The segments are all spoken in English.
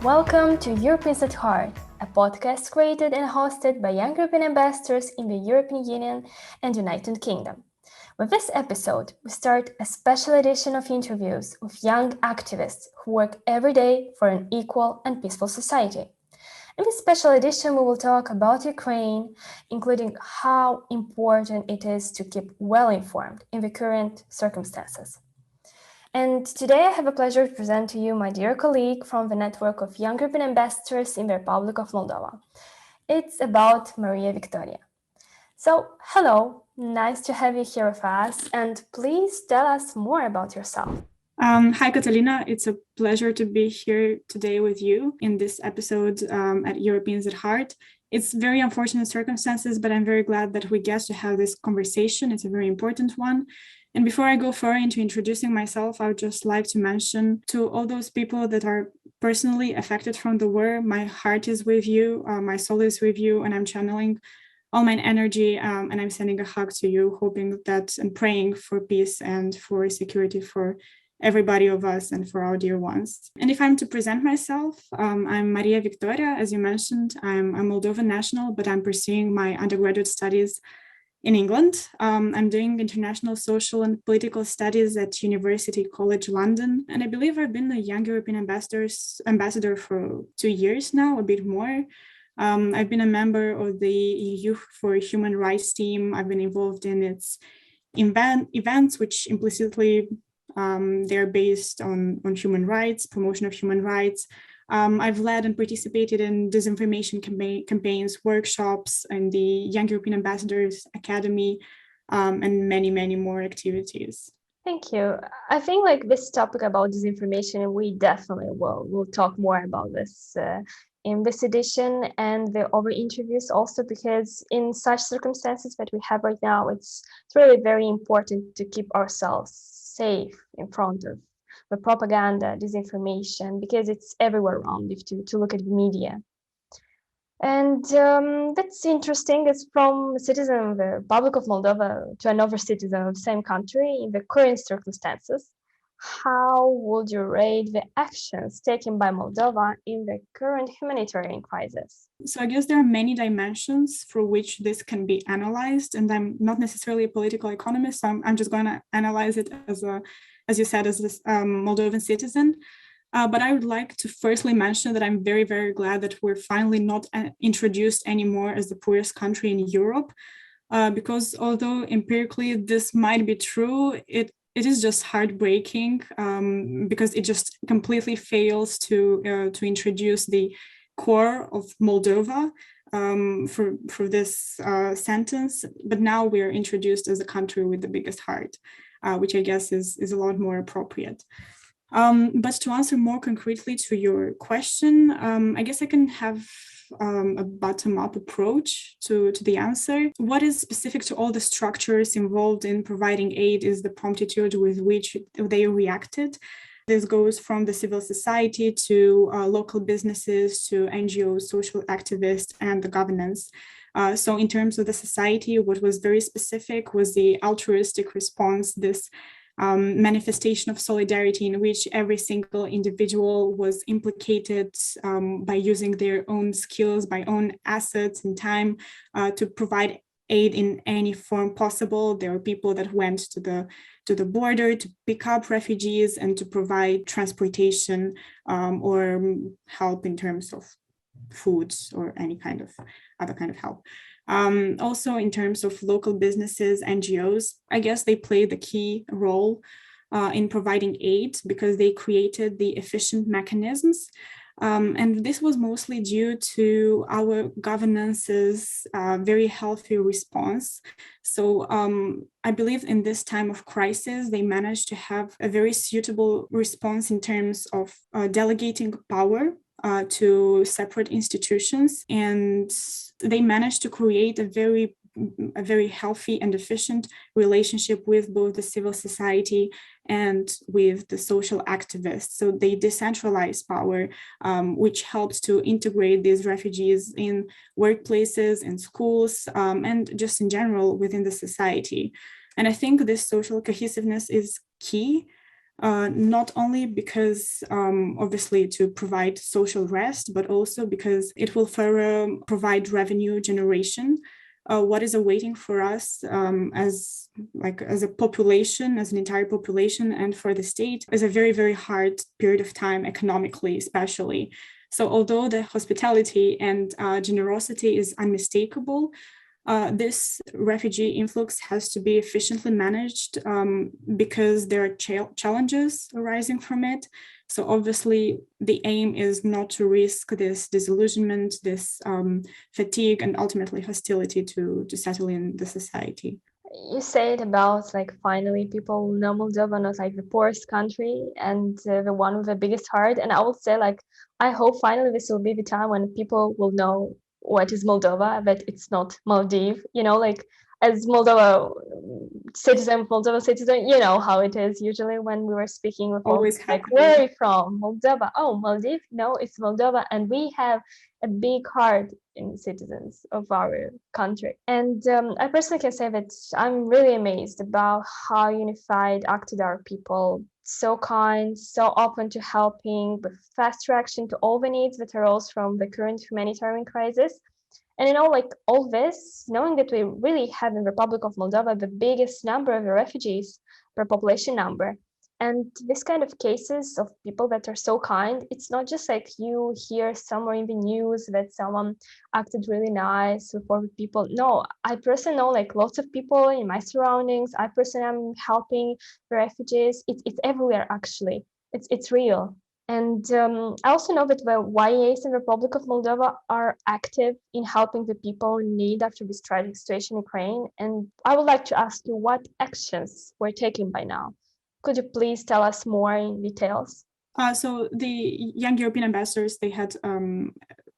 Welcome to Europeans at Heart, a podcast created and hosted by young European ambassadors in the European Union and United Kingdom. With this episode, we start a special edition of interviews with young activists who work every day for an equal and peaceful society. In this special edition, we will talk about Ukraine, including how important it is to keep well informed in the current circumstances. And today I have a pleasure to present to you my dear colleague from the network of young European ambassadors in the Republic of Moldova. It's about Maria Victoria. So, hello, nice to have you here with us, and please tell us more about yourself. Hi, Catalina. It's a pleasure to be here today with you in this episode at Europeans at Heart. It's very unfortunate circumstances, but I'm very glad that we get to have this conversation. It's a very important one. And before I go further into introducing myself, I would just like to mention to all those people that are personally affected from the war, my heart is with you, my soul is with you, and I'm channeling all my energy and I'm sending a hug to you, hoping that and praying for peace and for security for everybody of us and for our dear ones. And if I'm to present myself, I'm Maria Victoria. As you mentioned, I'm a Moldovan national, but I'm pursuing my undergraduate studies in England. I'm doing international social and political studies at University College London. And I believe I've been a young European ambassador for 2 years now, a bit more. I've been a member of the EU for Human Rights team. I've been involved in its events, which implicitly they're based on human rights, promotion of human rights. I've led and participated in disinformation campaigns, workshops, and the Young European Ambassadors Academy, and many, many more activities. Thank you. I think this topic about disinformation, we definitely will talk more about this in this edition and the other interviews also, because in such circumstances that we have right now, it's really very important to keep ourselves safe in front of the propaganda, disinformation, because it's everywhere around if to look at the media. And that's interesting. It's from a citizen of the Republic of Moldova to another citizen of the same country in the current circumstances. How would you rate the actions taken by Moldova in the current humanitarian crisis? So I guess there are many dimensions for which this can be analyzed, and I'm not necessarily a political economist, so I'm just going to analyze it as you said, as this Moldovan citizen. But I would like to firstly mention that I'm very, very glad that we're finally not introduced anymore as the poorest country in Europe, because although empirically this might be true, it is just heartbreaking because it just completely fails to introduce the core of Moldova for this sentence. But now we are introduced as a country with the biggest heart, which I guess is a lot more appropriate. But to answer more concretely to your question, I guess I can have a bottom-up approach to the answer. What is specific to all the structures involved in providing aid is the promptitude with which they reacted. This goes from the civil society to local businesses to NGOs, social activists, and the governance. So in terms of the society, what was very specific was the altruistic response, this manifestation of solidarity in which every single individual was implicated by using their own skills, by own assets and time to provide aid in any form possible. There were people that went to the border to pick up refugees and to provide transportation or help in terms of foods or any kind of other kind of help. Also, in terms of local businesses, NGOs, I guess they play the key role in providing aid because they created the efficient mechanisms. And this was mostly due to our governance's very healthy response. So I believe in this time of crisis, they managed to have a very suitable response in terms of delegating power to separate institutions, and they managed to create a very healthy and efficient relationship with both the civil society and with the social activists. So they decentralized power, which helps to integrate these refugees in workplaces, in schools, and just in general within the society. And I think this social cohesiveness is key not only because obviously to provide social rest, but also because it will further provide revenue generation. What is awaiting for us as a population, as an entire population, and for the state is a very, very hard period of time economically, especially. So although the hospitality and generosity is unmistakable, this refugee influx has to be efficiently managed because there are challenges arising from it. So obviously the aim is not to risk this disillusionment, this fatigue, and ultimately hostility to settle in the society. You said about like finally people know Moldova not like the poorest country and the one with the biggest heart. And I would say like I hope finally this will be the time when people will know what is Moldova, that it's not Maldives. You know, like as Moldova citizen, you know how it is usually when we were speaking with Always like happening. where are you from? Moldova. Oh, Maldives? No, it's Moldova, and we have a big heart in citizens of our country. And I personally can say that I'm really amazed about how unified acted our people. So kind, so open to helping, with fast reaction to all the needs that arose from the current humanitarian crisis. And like all this, knowing that we really have in Republic of Moldova the biggest number of refugees per population number, and this kind of cases of people that are so kind, it's not just like you hear somewhere in the news that someone acted really nice with all the people. No, I personally know like lots of people in my surroundings. I personally am helping the refugees. It's everywhere actually. It's real. And I also know that the YAs in the Republic of Moldova are active in helping the people in need after this tragic situation in Ukraine. And I would like to ask you what actions were taken by now. Could you please tell us more in details? So the young European ambassadors, they had a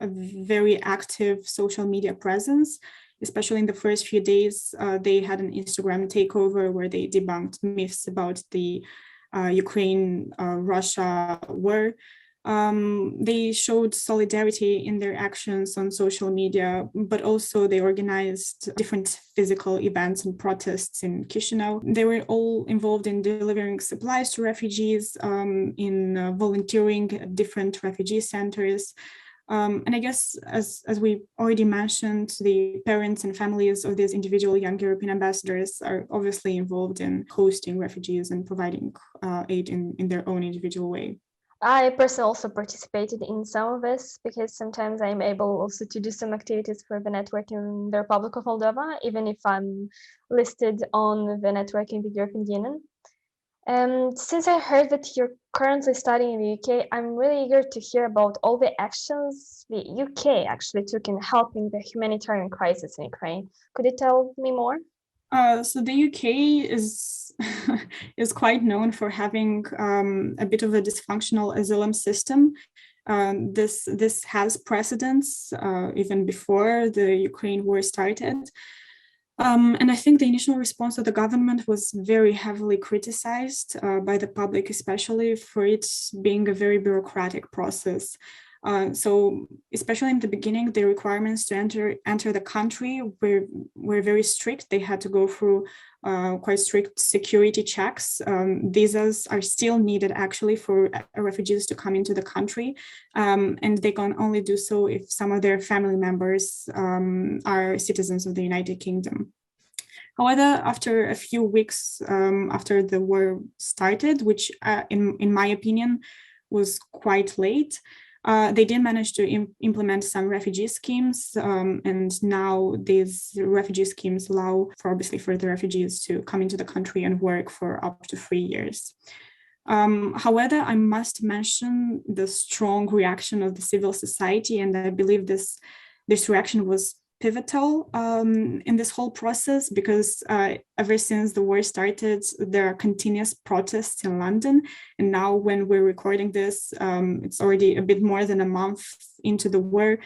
very active social media presence, especially in the first few days. They had an Instagram takeover where they debunked myths about the Ukraine-Russia war. They showed solidarity in their actions on social media, but also they organized different physical events and protests in Chisinau. They were all involved in delivering supplies to refugees, in volunteering at different refugee centers. And I guess, as we already mentioned, the parents and families of these individual young European ambassadors are obviously involved in hosting refugees and providing aid in their own individual way. I personally also participated in some of this because sometimes I'm able also to do some activities for the network in the Republic of Moldova, even if I'm listed on the network in the European Union. And since I heard that you're currently studying in the UK, I'm really eager to hear about all the actions the UK actually took in helping the humanitarian crisis in Ukraine. Could you tell me more? So the UK is is quite known for having a bit of a dysfunctional asylum system. This has precedents even before the Ukraine war started. And I think the initial response of the government was very heavily criticized by the public, especially for it being a very bureaucratic process. So especially in the beginning, the requirements to enter the country were very strict. They had to go through quite strict security checks. Visas are still needed actually for refugees to come into the country, and they can only do so if some of their family members are citizens of the United Kingdom. However, after a few weeks after the war started, which in my opinion was quite late, they did manage to implement some refugee schemes, and now these refugee schemes allow obviously for the refugees to come into the country and work for up to 3 years. However, I must mention the strong reaction of the civil society, and I believe this reaction was pivotal in this whole process because ever since the war started, there are continuous protests in London. And now when we're recording this, it's already a bit more than a month into the war.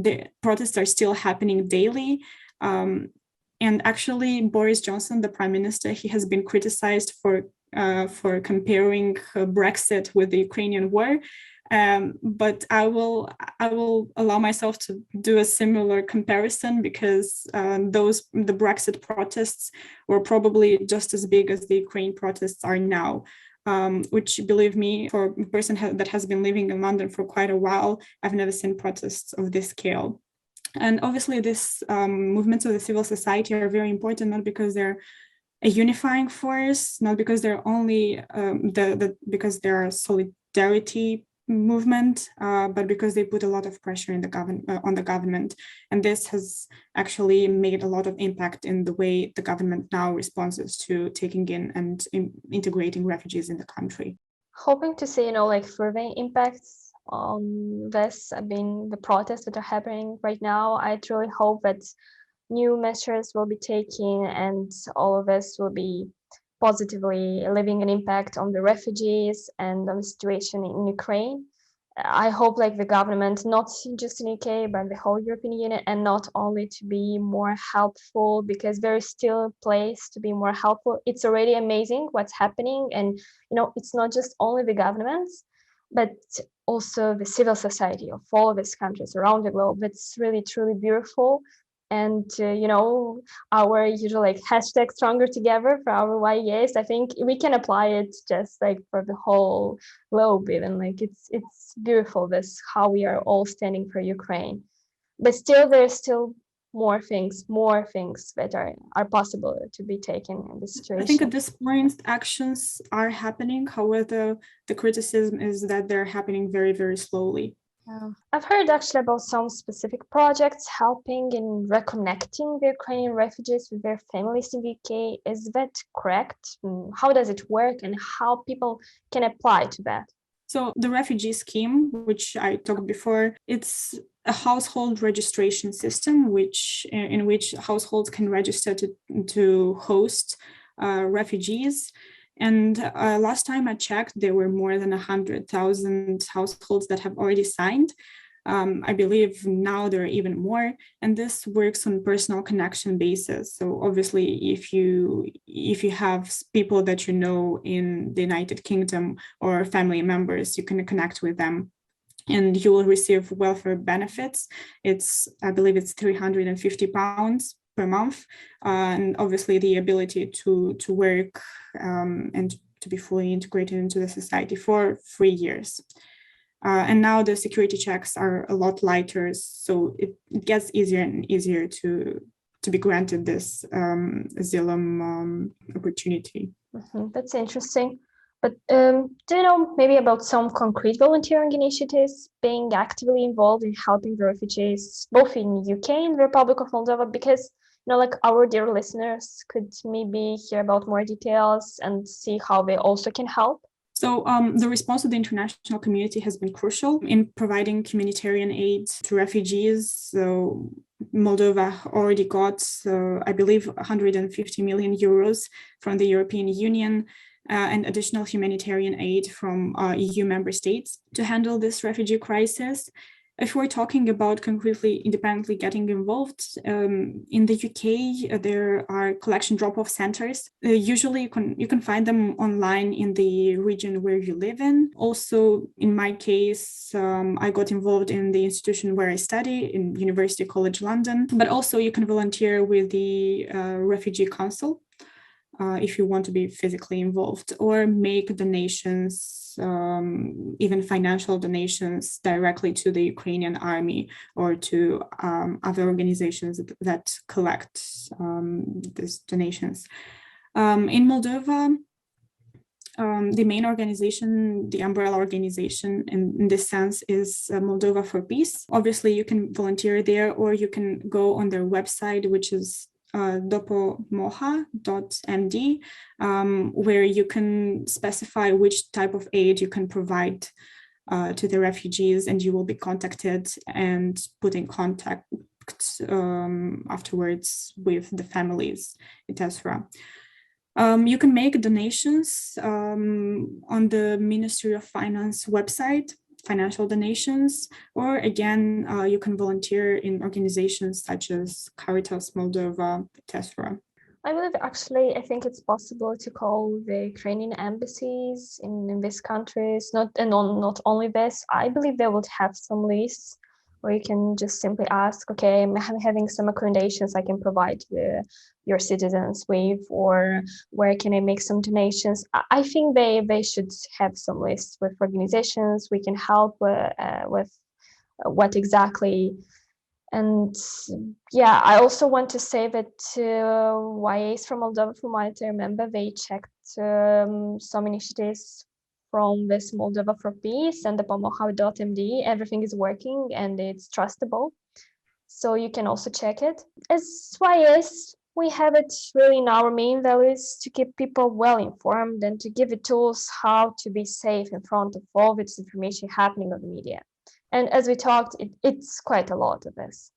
The protests are still happening daily. And actually, Boris Johnson, the Prime Minister, he has been criticized for comparing Brexit with the Ukrainian war. But I will allow myself to do a similar comparison because the Brexit protests were probably just as big as the Ukraine protests are now. which, believe me, for a person that has been living in London for quite a while, I've never seen protests of this scale. And obviously, these movements of the civil society are very important, not because they're a unifying force, not because they're only because they're a solidarity movement, but because they put a lot of pressure on the government. And this has actually made a lot of impact in the way the government now responds to taking in and integrating refugees in the country. Hoping to see, like further impacts on this. I mean, the protests that are happening right now, I truly hope that new measures will be taken and all of this will be positively leaving an impact on the refugees and on the situation in Ukraine. I hope like the government, not just in UK, but the whole European Union, and not only to be more helpful, because there is still a place to be more helpful. It's already amazing what's happening. And, it's not just only the governments, but also the civil society of all of these countries around the globe. It's really, truly beautiful. And our usual like hashtag stronger together for our YES, I think we can apply it just like for the whole globe. Even like it's beautiful this how we are all standing for Ukraine, but still there's still more things that are possible to be taken in this situation. I think at this point actions are happening. However, the criticism is that they're happening very, very slowly. I've heard actually about some specific projects helping in reconnecting the Ukrainian refugees with their families in the UK. Is that correct? How does it work and how people can apply to that? So the refugee scheme, which I talked before, it's a household registration system in which households can register to host refugees. And last time I checked, there were more than 100,000 households that have already signed. I believe now there are even more, and this works on personal connection basis. So obviously, if you have people that you know in the United Kingdom or family members, you can connect with them, and you will receive welfare benefits. I believe it's £350 per month, and obviously the ability to work and to be fully integrated into the society for 3 years. And now the security checks are a lot lighter, so it gets easier and easier to be granted this asylum opportunity. Mm-hmm. That's interesting. But do you know maybe about some concrete volunteering initiatives being actively involved in helping the refugees, both in UK and the Republic of Moldova? Because like our dear listeners could maybe hear about more details and see how they also can help. So the response of the international community has been crucial in providing humanitarian aid to refugees. So Moldova already got, I believe, 150 million euros from the European Union and additional humanitarian aid from EU member states to handle this refugee crisis. If we're talking about concretely independently getting involved, in the UK, there are collection drop-off centers. Usually you can find them online in the region where you live in. Also, in my case, I got involved in the institution where I study, in University College London, but also you can volunteer with the Refugee Council if you want to be physically involved, or make donations, even financial donations directly to the Ukrainian army or to other organizations that collect these donations. In Moldova, the main organization, the umbrella organization in this sense is Moldova for Peace. Obviously, you can volunteer there, or you can go on their website, which is dopomoha.md, where you can specify which type of aid you can provide to the refugees, and you will be contacted and put in contact afterwards with the families, etc. You can make donations on the Ministry of Finance website, financial donations, or again, you can volunteer in organizations such as Caritas Moldova, etc. I believe actually, I think it's possible to call the Ukrainian embassies in these countries, not only this. I believe they would have some lists or you can just simply ask, okay, I'm having some recommendations I can provide your citizens with, or where can I make some donations. I think they should have some lists with organizations we can help with what exactly. And yeah, I also want to say that YAs from Moldova, from what I remember, they checked some initiatives from this Moldova for Peace and the pomohau.md. Everything is working and it's trustable. So you can also check it. As YAs, we have it really in our main values to keep people well informed and to give the tools how to be safe in front of all this information happening on the media. And as we talked, it's quite a lot of this.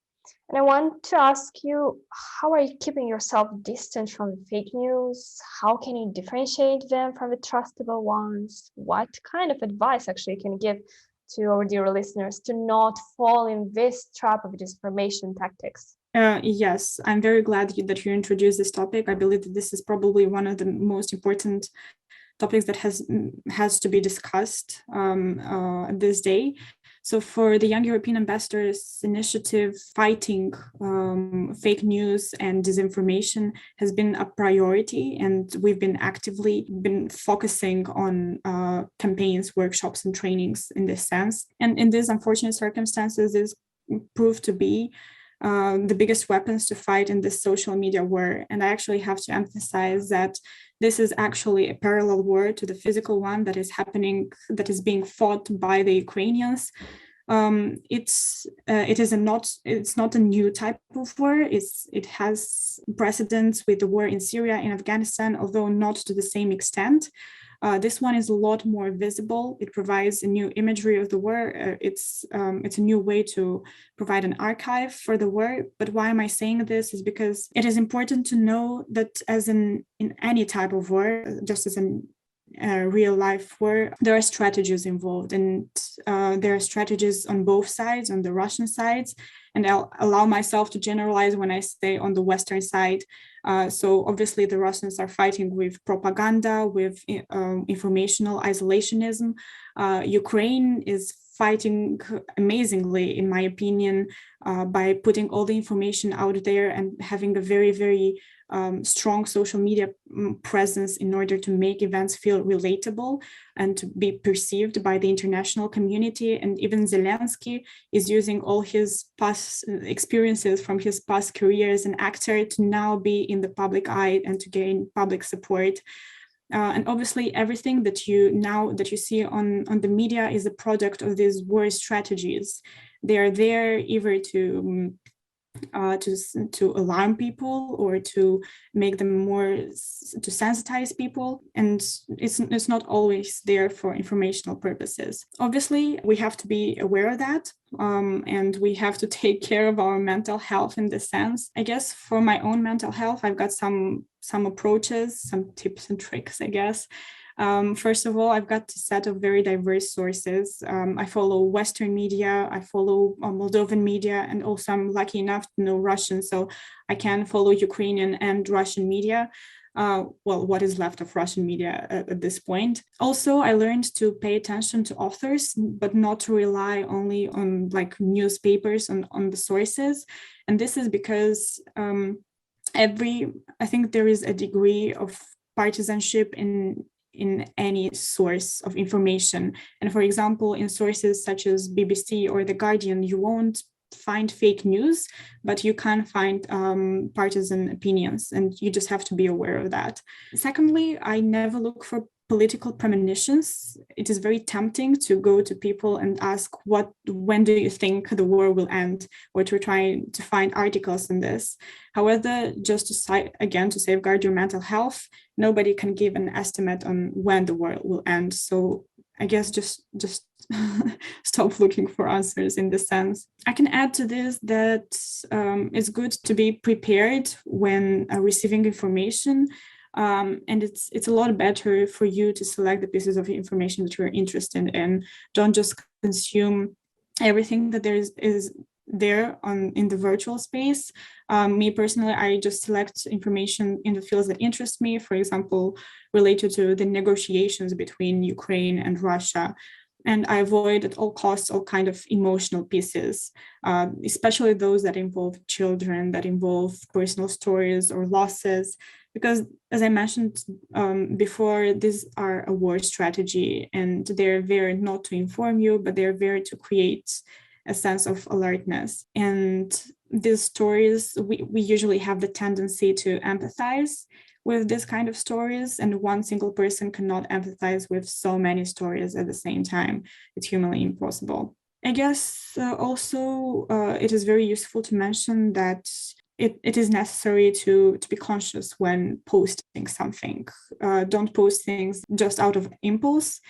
And I want to ask you, how are you keeping yourself distant from the fake news? How can you differentiate them from the trustable ones? What kind of advice actually can you give to our dear listeners to not fall in this trap of disinformation tactics? Yes, I'm very glad that you introduced this topic. I believe that this is probably one of the most important topics that has to be discussed this day. So for the Young European Ambassadors initiative, fighting fake news and disinformation has been a priority, and we've been actively focusing on campaigns, workshops, and trainings in this sense. And in these unfortunate circumstances, this proved to be the biggest weapons to fight in this social media war. And I actually have to emphasize that this is actually a parallel war to the physical one that is happening, that is being fought by the Ukrainians. It's not a new type of war. It has precedents with the war in Syria and Afghanistan, although not to the same extent. This one is a lot more visible. It provides a new imagery of the war. It's a new way to provide an archive for the war. But why am I saying this? Is because it is important to know that as in any type of war, just as in real life war, there are strategies involved, and there are strategies on both sides, on the Russian sides, and I'll allow myself to generalize when I say on the Western side. So obviously the Russians are fighting with propaganda, with informational isolationism. Ukraine is fighting amazingly, in my opinion, by putting all the information out there and having a very, very strong social media presence in order to make events feel relatable and to be perceived by the international community. And even Zelensky is using all his past experiences from his past career as an actor to now be in the public eye and to gain public support. And obviously, everything that you see on the media is a product of these war strategies. They are there either to alarm people or to make them more, to sensitize people, and it's not always there for informational purposes. Obviously, we have to be aware of that, and we have to take care of our mental health in this sense. I guess for my own mental health, I've got some approaches, some tips and tricks, I guess. First of all, I've got a set of very diverse sources. I follow Western media, I follow Moldovan media, and also I'm lucky enough to know Russian, so I can follow Ukrainian and Russian media. Well, what is left of Russian media at this point. Also, I learned to pay attention to authors, but not to rely only on like newspapers, on the sources. And this is because I think there is a degree of partisanship in any source of information. And for example, in sources such as BBC or The Guardian, you won't find fake news, but you can find partisan opinions, and you just have to be aware of that. Secondly, I never look for political premonitions. It is very tempting to go to people and ask, when do you think the war will end, or to try to find articles on this. However, just to safeguard your mental health, nobody can give an estimate on when the war will end. So I guess just stop looking for answers in this sense. I can add to this that it's good to be prepared when receiving information. And it's a lot better for you to select the pieces of information that you're interested in. Don't just consume everything that there is there in the virtual space. Me personally, I just select information in the fields that interest me, for example, related to the negotiations between Ukraine and Russia. And I avoid at all costs all kind of emotional pieces, especially those that involve children, that involve personal stories or losses, because as I mentioned before, these are a war strategy, and they're there not to inform you, but they're there to create a sense of alertness. And these stories, we usually have the tendency to empathize with this kind of stories, and one single person cannot empathize with so many stories at the same time. It's humanly impossible. I guess also it is very useful to mention that it is necessary to be conscious when posting something. Don't post things just out of impulse,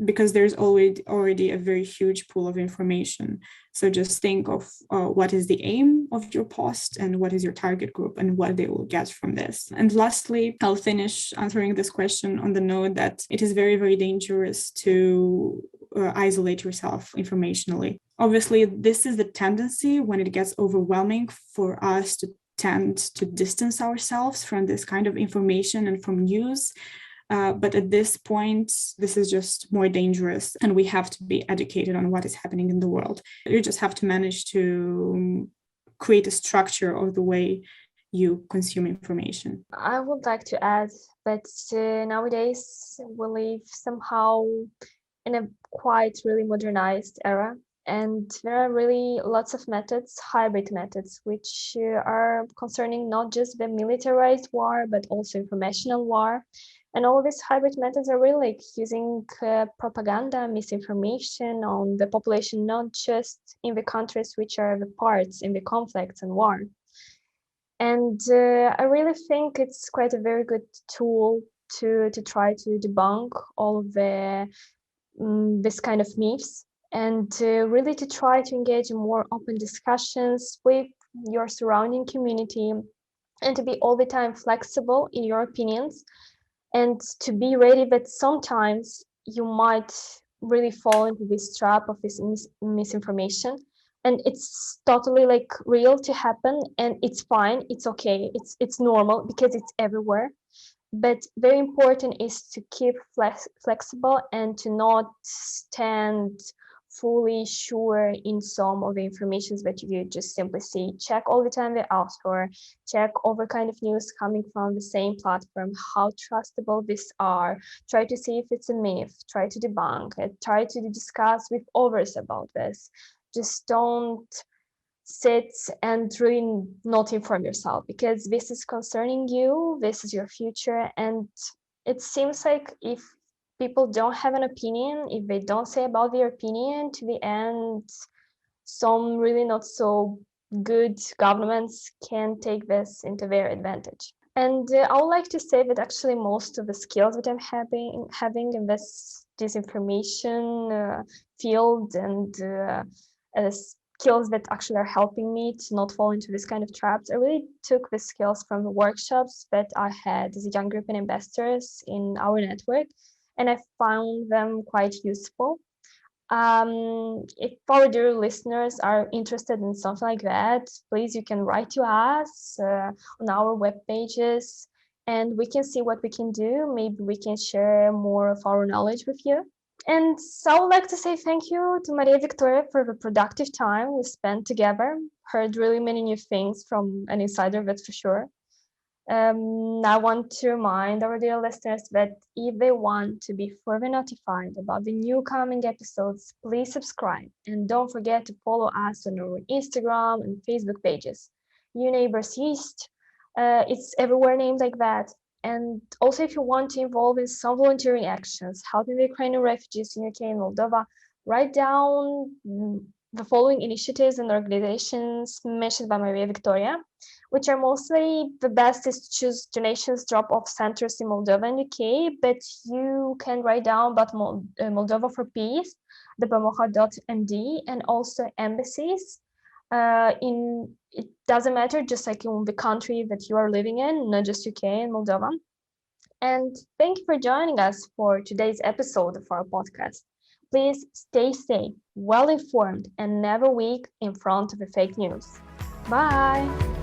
because there's already a very huge pool of information. So just think of what is the aim of your post and what is your target group and what they will get from this. And lastly, I'll finish answering this question on the note that it is very, very dangerous to isolate yourself informationally. Obviously, this is the tendency when it gets overwhelming for us to tend to distance ourselves from this kind of information and from news. But at this point, this is just more dangerous, and we have to be educated on what is happening in the world. You just have to manage to create a structure of the way you consume information. I would like to add that nowadays we live somehow in a quite really modernized era, and there are really lots of methods, hybrid methods, which are concerning not just the militarized war, but also informational war. And all these hybrid methods are really like using propaganda, misinformation on the population, not just in the countries which are the parts in the conflicts and war. And I really think it's quite a very good tool to try to debunk all of the this kind of myths, and really to try to engage in more open discussions with your surrounding community, and to be all the time flexible in your opinions, and to be ready that sometimes you might really fall into this trap of this misinformation, and it's totally like real to happen, and it's fine, it's okay, it's normal because it's everywhere. But very important is to keep flexible and to not stand fully sure in some of the informations that you just simply see. Check all the time the author, check over kind of news coming from the same platform, how trustable these are, try to see if it's a myth, try to debunk it, try to discuss with others about this. Just don't sit and really not inform yourself, because this is concerning you, this is your future. And it seems like if people don't have an opinion, if they don't say about their opinion, to the end, some really not so good governments can take this into their advantage. And I would like to say that actually most of the skills that I'm having in this disinformation field, and skills that actually are helping me to not fall into this kind of traps, I really took the skills from the workshops that I had as a young European ambassadors in our network, and I found them quite useful. If our dear listeners are interested in something like that, please, you can write to us on our web pages, and we can see what we can do. Maybe we can share more of our knowledge with you. And so I would like to say thank you to Maria Victoria for the productive time we spent together. Heard really many new things from an insider, that's for sure. I want to remind our dear listeners that if they want to be further notified about the new coming episodes, please subscribe, and don't forget to follow us on our Instagram and Facebook pages. You Neighbors East, it's everywhere named like that. And also, if you want to involve in some volunteering actions, helping the Ukrainian refugees in UK and Moldova, write down the following initiatives and organizations mentioned by Maria Victoria, which are mostly the best is to choose donations drop-off centers in Moldova and UK, but you can write down about Moldova for Peace, the Bamoha.md, and also embassies. It doesn't matter, just like in the country that you are living in, not just UK and Moldova. And thank you for joining us for today's episode of our podcast. Please stay safe, well informed, and never weak in front of the fake news. Bye.